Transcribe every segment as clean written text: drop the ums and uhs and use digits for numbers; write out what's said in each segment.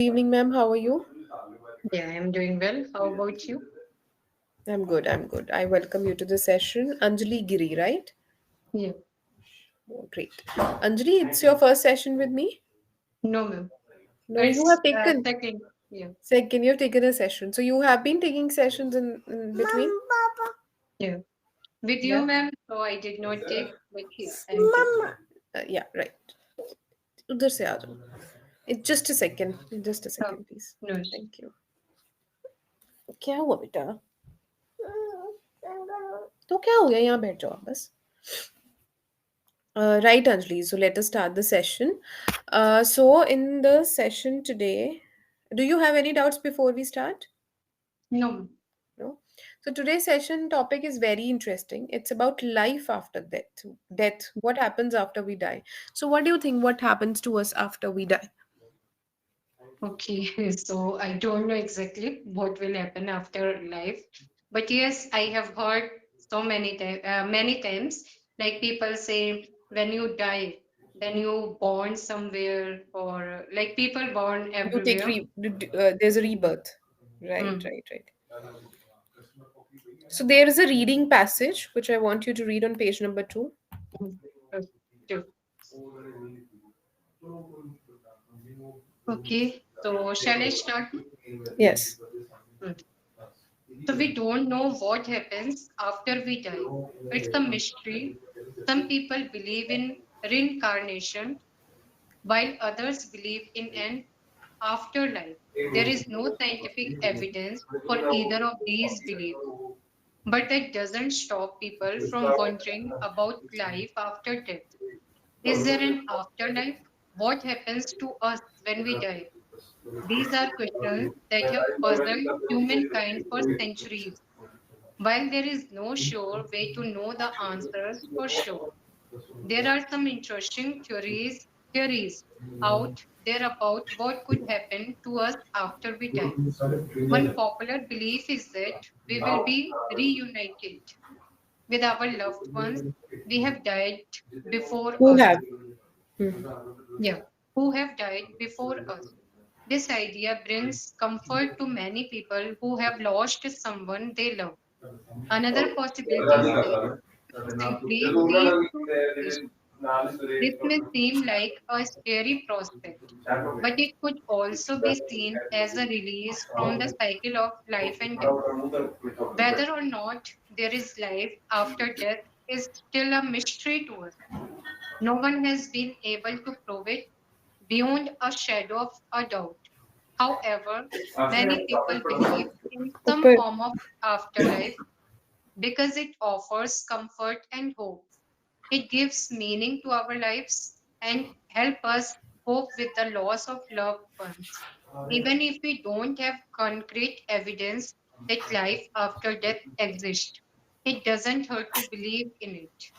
Evening, ma'am. How are you? Yeah, I'm doing well. How about you? I'm good. I'm good. I welcome you to the session. Anjali Giri, right? Yeah. Oh, great. Anjali, it's your first session with me? No, ma'am. No, you It's have taken. second. Yeah. Second, you've taken a session. So you have been taking sessions in between? Yeah. With you, Yeah. ma'am. So I did not take, but yeah, I'm taking. Yeah, right. उधर से आ जाओ. Just a second. Just a Oh, second, please. no. Thank you. क्या हुआ बेटा? तो क्या हो गया? यहाँ बैठ जाओ आप बस. Right, Anjali. So let us start the session. So in the session today, do you have any doubts before we start? No. No. So today's session topic is very interesting. It's about life after death. Death. What happens after we die? So what do you think? What happens to us after we die? Okay. So I don't know exactly what will happen after life, but yes, I have heard so many times, like people say when you die, then you born somewhere, or like people born You take everywhere. there's a rebirth. Right, Hmm. right, right. So there is a reading passage which I want you to read on page number 2. Hmm. Okay. Okay, so shall I start? Yes. Hmm. So we don't know what happens after we die. It's a mystery. Some people believe in reincarnation, while others believe in an afterlife. There is no scientific evidence for either of these beliefs, but that doesn't stop people from wondering about life after death. Is there an afterlife? What happens to us when we die? These are questions that have puzzled humankind for centuries. While there is no sure way to know the answers for sure, there are some interesting theories out there about what could happen to us after we die. One popular belief is that we will be reunited with our loved ones we have died before Who us. have? Hmm. Yeah, who have died before us. This idea brings comfort to many people who have lost someone they love. Another possibility is that we simply cease to exist. This may seem like a scary prospect, but it could also be seen as a release from the cycle of life and death. Whether or not there is life after death is still a mystery to us. No one has been able to prove it beyond a shadow of a doubt. However, many people believe in some ऊपर form of afterlife because it offers comfort and hope. It gives meaning to our lives and help us cope with the loss of loved ones. Even if we don't have concrete evidence that life after death exists, it doesn't hurt to believe in it.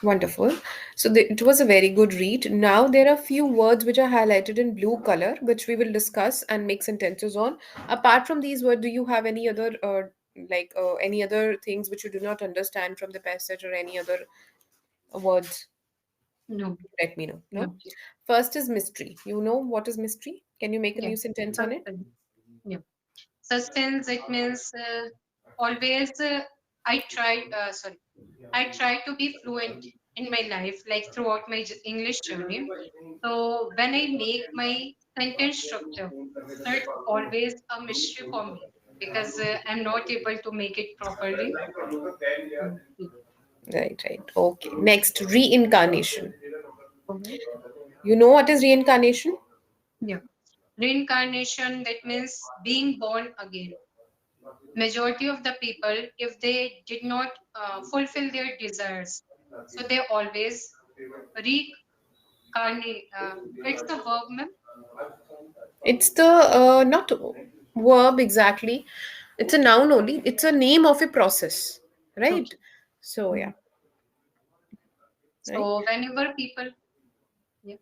Wonderful. So it was a very good read. Now there are few words which are highlighted in blue color, which we will discuss and make sentences on. Apart from these words, do you have any other any other things which you do not understand from the passage or any other words? No, Let me know. no, No. First is mystery. You know what is mystery? Can you make a yeah, new sentence on it? suspense. Yeah, suspense. It means always. I try to be fluent in my life, like throughout my English journey. So when I make my sentence structure, so it's always a mystery for me because I'm not able to make it properly. Mm, yeah. Right, right. Okay. Next, reincarnation. Okay. You know what is reincarnation? Yeah. Reincarnation, that means being born again. Majority of the people, if they did not fulfill their desires, so they always reincarnate. It's the verb, ma'am. It's the not verb exactly. It's a noun only. It's a name of a process, right? Okay. So yeah, Mhm. right. So whenever people, yeah,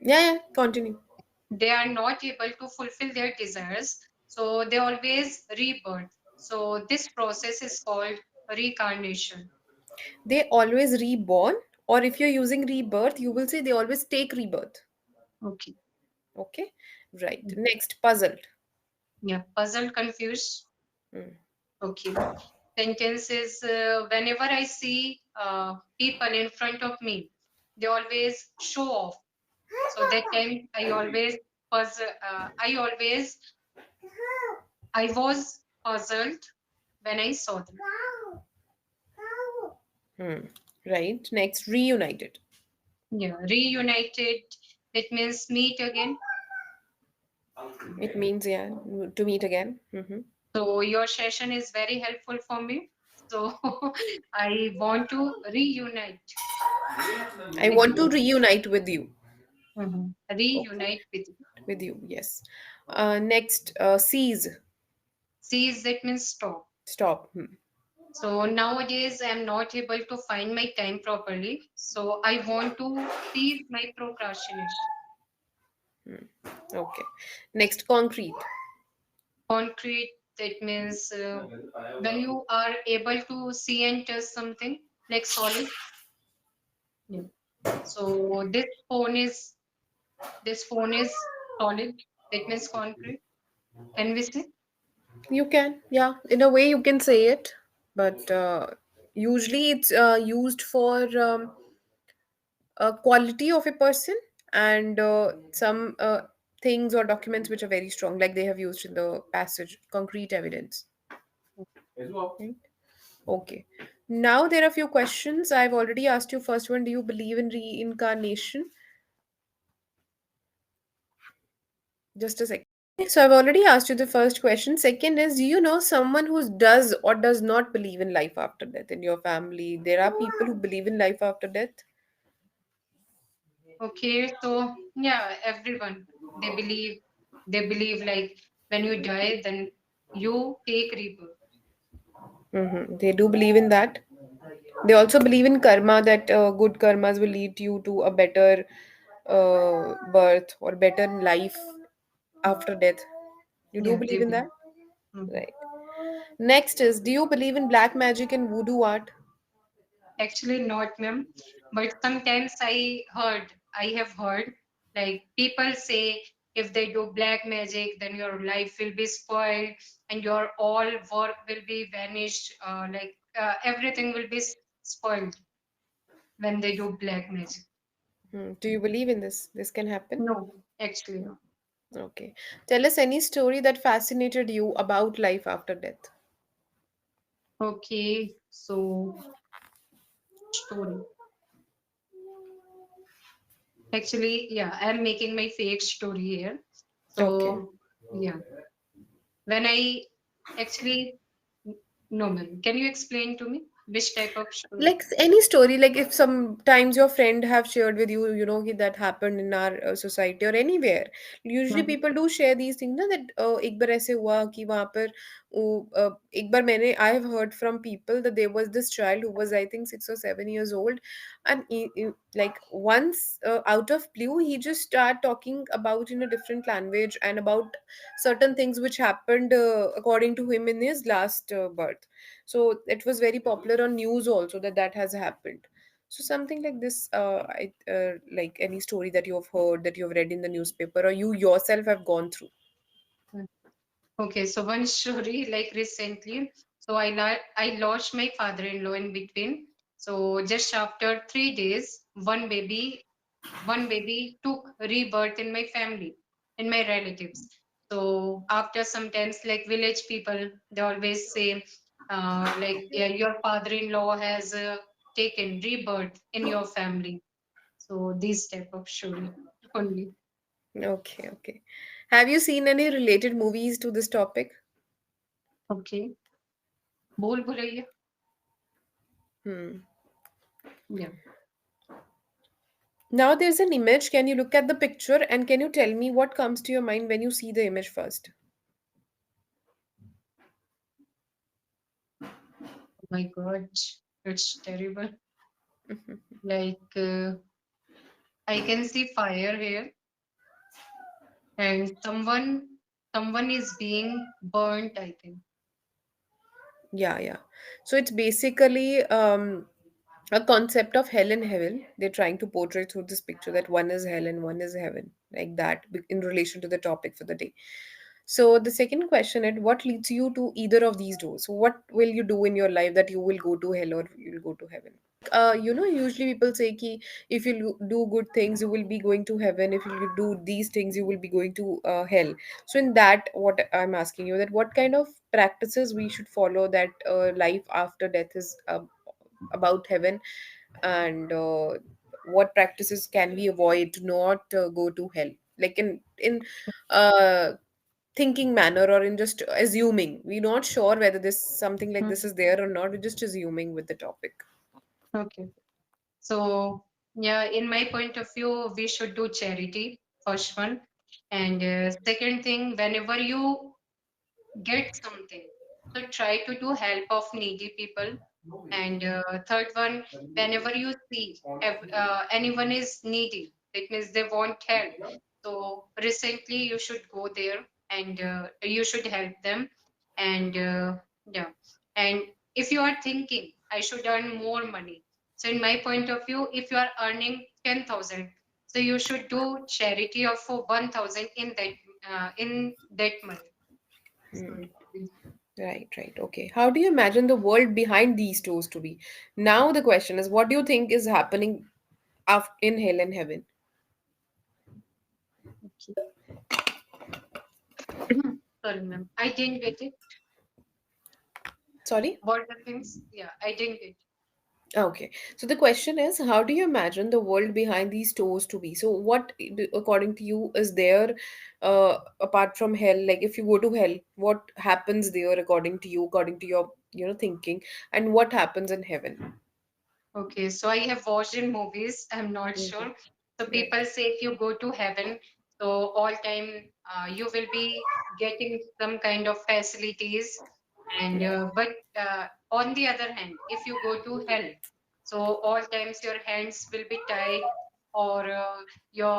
Yeah, yeah. Continue. they are not able to fulfill their desires, so they always rebirth. So this process is called reincarnation. They always reborn, or if you're using rebirth, you will say they always take rebirth. Okay. Okay. Right. Next, puzzled. Yeah, puzzled, confused. Hmm. Okay. Sentence is whenever I see people in front of me, they always show off. So that time I always I was puzzled when I saw them. Hmm. Right. Next, reunited. Yeah, reunited. It means meet again. It means, yeah, to meet again. So your session is very helpful for me. So I want to reunite I with want to you. reunite with you. Okay. Reunite with you. With you, yes. Next, seize. Seize, that means stop. Stop. So nowadays I'm not able to find my time properly. So I want to cease my procrastination. Okay. Next, concrete. Concrete, that means when you are able to see and touch something like solid. Yeah. So this phone is solid. That means concrete. Can we say? You can, yeah, in a way you can say it, but usually it's used for a quality of a person and some things or documents which are very strong, like they have used in the passage, concrete evidence. Right? Okay. Now there are a few questions. I've already asked you first one. Do you believe in reincarnation? Just a second. So I've already asked you the first question. Second is, do you know someone who does or does not believe in life after death in your family? There are people who believe in life after death. Okay, so yeah, everyone they believe like when you die, then you take rebirth. They do believe in that. They also believe in karma, that good karmas will lead you to a better birth or better life after death. You do Yeah, believe they in believe. that? Mhm. Right. Next is, do you believe in black magic and voodoo art? Actually, not ma'am, but sometimes I have heard like people say if they do black magic, then your life will be spoiled and your all work will be vanished. Everything will be spoiled when they do black magic. Do you believe in this? This can happen? No, actually no. Okay. Tell us any story that fascinated you about life after death. Okay, so story. Actually, yeah, I'm making my fake story here. Okay. So, yeah, when I actually, no, ma'am, can you explain to me which type of story? Like any story, like if sometimes your friend have shared with you, that happened in our society or anywhere. Usually Hmm. people do share these things ना, that एक बार ऐसे हुआ कि वहाँ पर एक बार मैंने I have heard from people that there was this child who was I think 6 or 7 years old, and like once out of blue he just start talking about in a different language and about certain things which happened according to him in his last birth. So it was very popular on news also that that has happened. So something like this, like any story that you have heard, that you have read in the newspaper, or you yourself have gone through. Okay, so one story like recently, so I lost my father-in-law in between. So just after 3 days, one baby took rebirth in my family, in my relatives. So after sometimes like village people, they always say, like yeah, your father-in-law has taken rebirth in your family. So this type of story only. Okay, okay. Have you seen any related movies to this topic? Okay, बोल Bhulaiyaa. Hmm. Yeah. Now there's an image. Can you look at the picture and can you tell me what comes to your mind when you see the image first? Oh my God, it's terrible. Like I can see fire here, and someone is being burnt. I think. Yeah, yeah. So it's basically a concept of hell and heaven they're trying to portray through this picture, that one is hell and one is heaven, like that, in relation to the topic for the day. So the second question is, what leads you to either of these doors? So what will you do in your life that you will go to hell or you'll go to heaven? Usually people say ki if you do good things you will be going to heaven, if you do these things you will be going to hell. So in that, what I'm asking you, that what kind of practices we should follow, that life after death is about heaven, and what practices can we avoid to not go to hell, like in uh thinking manner, or in just assuming, we're not sure whether this something like Hmm. this is there or not, we're just assuming with the topic. Okay. So, yeah, in my point of view, we should do charity, first one. And second thing, whenever you get something, so try to do help of needy people. And third one, whenever you see anyone is needy, it means they want help. So recently you should go there and you should help them. And yeah, and if you are thinking I should earn more money, so in my point of view, if you are earning 10,000, so you should do charity of 1,000 in that money. So Hmm. Right, right. Okay. How do you imagine the world behind these doors to be? Now the question is, what do you think is happening in hell and heaven? sorry, ma'am. I didn't get it. Sorry? What the things? Yeah, I didn't get. Okay. So the question is, how do you imagine the world behind these doors to be? So what, according to you, is there apart from hell? Like if you go to hell, what happens there according to you, according to your, thinking, and what happens in heaven? Okay, so I have watched in movies. I'm not Mhm. sure. So Right. people say if you go to heaven, so all time you will be getting some kind of facilities, and on the other hand, if you go to hell, so all times your hands will be tied, or your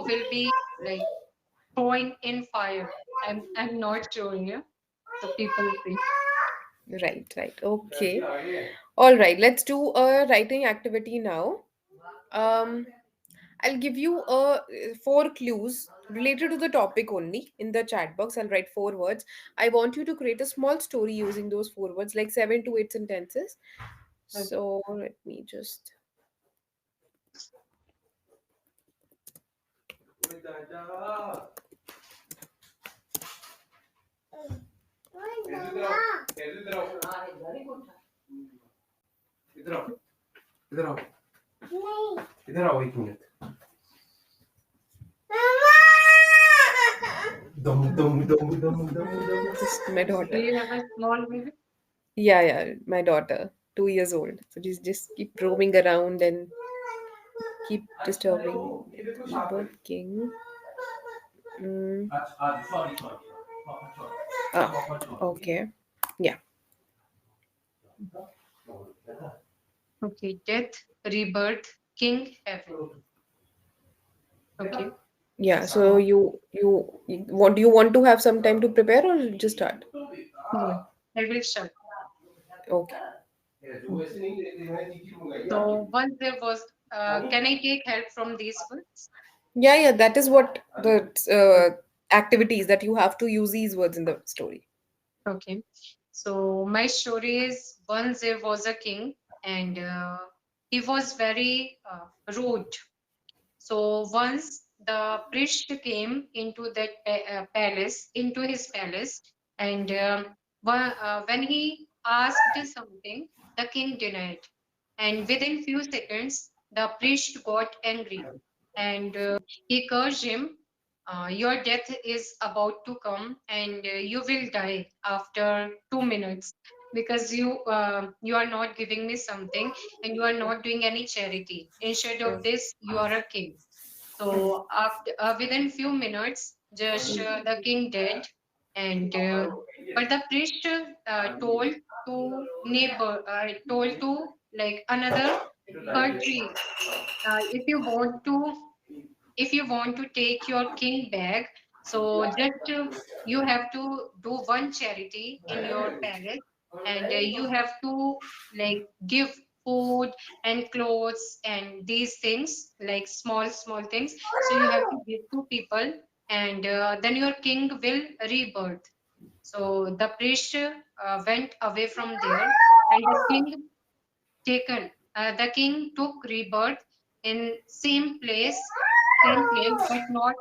will be like thrown in fire. I'm not sure. Yeah. So people say. Right, right. Okay. All right, let's do a writing activity now. Um, I'll give you four clues related to the topic only in the chat box. I'll write four words. I want you to create a small story using those four words, like 7 to 8 sentences. Okay. So let me just. इधर आओ इधर आओ एक minute दम दम दम दम दम दम just my Do daughter. you have a small baby? Yeah, yeah, my daughter, 2 years old. So she's just keep roaming around and keep disturbing. Working. Mm. Okay. Yeah. Okay, death, rebirth, king, heaven. Okay, Yeah. So so what do you want to have some time to prepare or just start? no, I will start. Okay. Okay. So once there was, can I take help from these words? Yeah, yeah. That is what the Okay. activities that you have to use these words in the story. Okay. So my story is once there was a king, and he was very rude. So once the priest came into that palace, into his palace, and when he asked something, the king denied. And within few seconds, the priest got angry, and he cursed him. Your death is about to come, and you will die after 2 minutes, because you are not giving me something, and you are not doing any charity. Instead of this, you are a king. So after within few minutes, just the king dead, and but the priest told to like another country, if you want to, take your king back, so just you have to do one charity in your palace, and you have to like give food and clothes and these things, like small, small things. So you have to give to people, and then your king will rebirth. So the priest went away from there, and the king took rebirth in same place, but not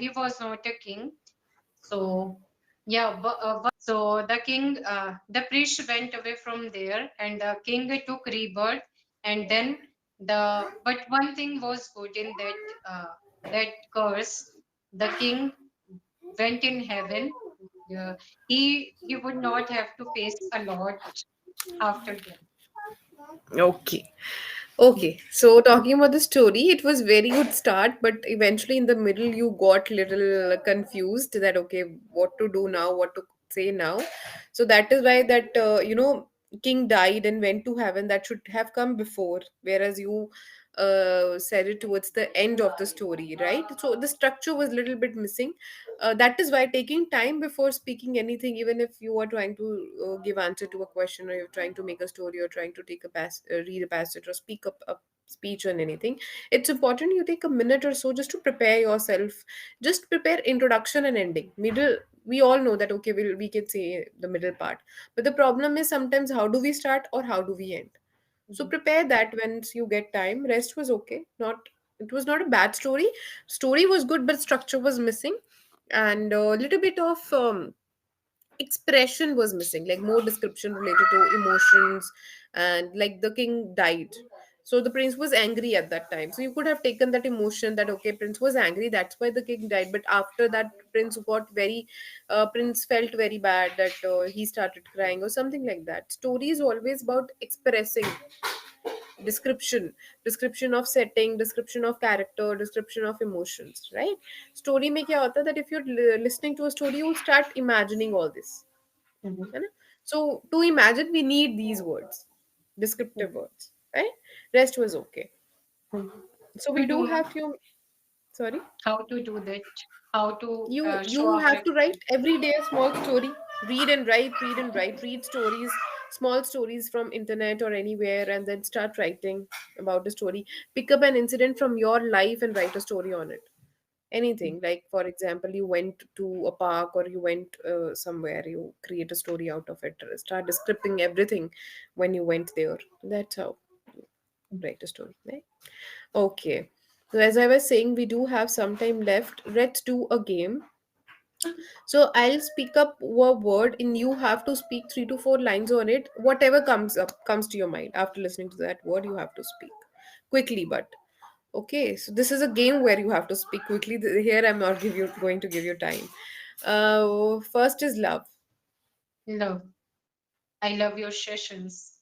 he was not a king. So yeah, so the priest went away from there, and the king took rebirth, and then but one thing was good in that curse. The king went in heaven. Uh, he would not have to face a lot after that. Okay. Okay, so talking about the story, it was very good start, but eventually in the middle you got little confused that okay, what to do now, what to say now. So that is why that king died and went to heaven. That should have come before, whereas you said it towards the end of the story, right? So the structure was little bit missing. That is why taking time before speaking anything, even if you are trying to give answer to a question, or you're trying to make a story, or trying to take read a passage, or speak up a speech on anything, it's important you take a minute or so just to prepare yourself. Just prepare introduction and ending. Middle, we all know that okay, we can say the middle part, but the problem is sometimes how do we start or how do we end. So Mhm. prepare that once you get time. Rest was okay. Not, it was not a bad story. Story was good, but structure was missing, and a little bit of expression was missing, like more description related to emotions. And like the king died, so the prince was angry at that time, so you could have taken that emotion that okay, prince was angry, that's why the king died. But after that, prince felt very bad that he started crying or something like that. Story is always about expressing, description, description of setting, description of character, description of emotions, right? Story में क्या होता है that if you're listening to a story, you start imagining all this, Mhm. है ना? So to imagine we need these words, descriptive Mhm. words, right? Rest was okay. Mhm. So we To do do have few. Sorry. how to do that, how to You show our have to write expression. every day a small story. Read and write, read and write, read stories, small stories from internet or anywhere, and then start writing about the story. Pick up an incident from your life and write a story on it. Anything, like for example, you went to a park, or you went somewhere, you create a story out of it. Start describing everything when you went there. That's how you write a story, right? Okay, so as I was saying, we do have some time left. Let's do a game. So I'll speak up a word and you have to speak 3 to 4 lines on it. Whatever comes to your mind after listening to that word, you have to speak quickly. But okay, so this is a game where you have to speak quickly. Here I'm not going to give you time. First is love. Love. I love your sessions.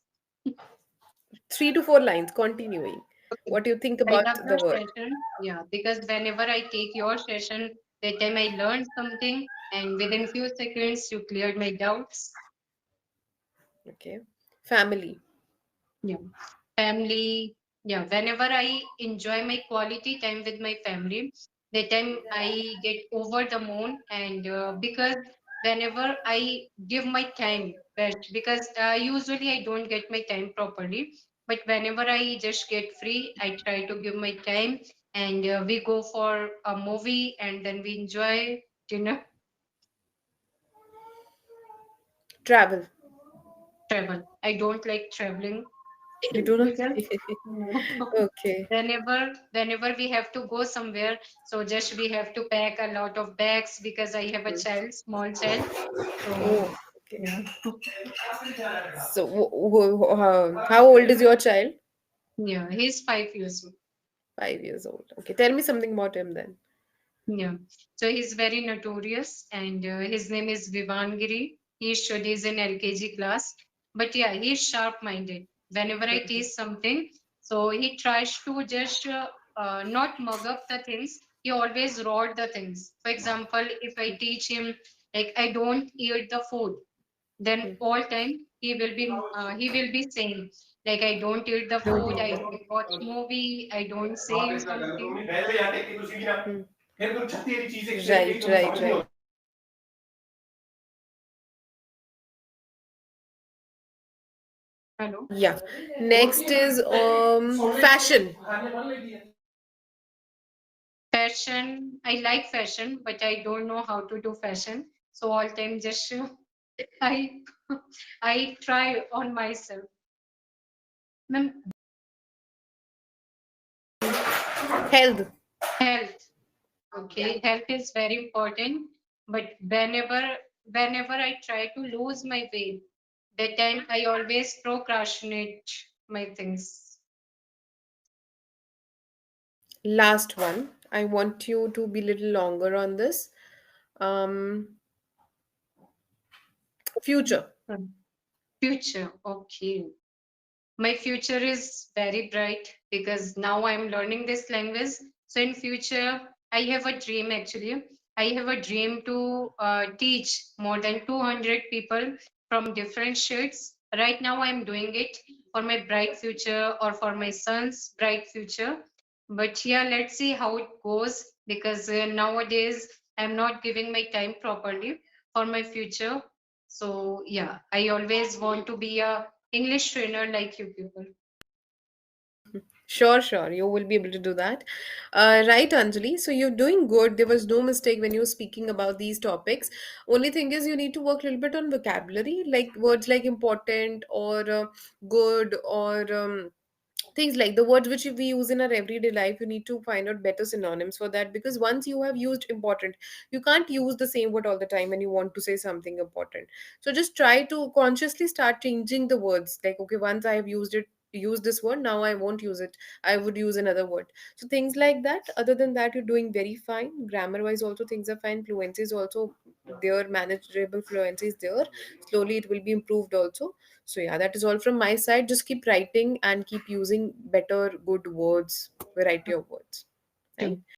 3 to 4 lines continuing. Okay. What do you think I about love the your word? session. Yeah, because whenever I take your session, that time I learned something, and within few seconds you cleared my doubts. Okay. Family. Yeah. Family. Yeah, whenever I enjoy my quality time with my family, that time I get over the moon. And because whenever I give my time best, because usually I don't get my time properly, but whenever I just get free, I try to give my time, and we go for a movie, and then we enjoy dinner. Travel. Travel. I don't like traveling. You do not. Because no. Okay. Whenever we have to go somewhere, so just we have to pack a lot of bags, because I have a Hmm. child, small child. So Oh, okay. yeah. So, how old is your child? Yeah, he's 5 years old. 5 years old. Okay, tell me something about him then. Yeah. So he's very notorious, and his name is Vivangiri. He studies in LKG class. But yeah, he's sharp-minded. Whenever I teach something, so he tries to just not mug up the things. He always wrote the things. For example, if I teach him like I don't eat the food, then all time he will be saying like I don't eat the Don't food, I eat don't watch movie, I don't say something. the. Right, right, right. Hello. Yeah. Next is fashion. Fashion. I like fashion, but I don't know how to do fashion. So all time just I I try on myself. Ma'am, Health. health. Okay, health is very important. But whenever I try to lose my weight, that time I always procrastinate my things. Last one. I want you to be a little longer on this. Um, future. Hmm. Future. Okay. My future is very bright because now I'm learning this language. So in future, I have a dream actually. I have a dream to teach more than 200 people from different states. Right now, I'm doing it for my bright future or for my son's bright future. But yeah, let's see how it goes because nowadays I'm not giving my time properly for my future. So yeah, I always want to be a English trainer like you people. Sure, sure. You will be able to do that. Right, Anjali. So you're doing good. There was no mistake when you were speaking about these topics. Only thing is, you need to work a little bit on vocabulary, like words like important or good or things like the words which we use in our everyday life. You need to find out better synonyms for that, because once you have used important, you can't use the same word all the time when you want to say something important. So just try to consciously start changing the words, like, okay, once I have used this word, now I won't use it, I would use another word. So things like that. Other than that, you're doing very fine. Grammar wise also things are fine. Fluency is also there, manageable fluency is there. Slowly it will be improved also. So yeah, that is all from my side. Just keep writing and keep using better good words, variety of words. Right? Sure.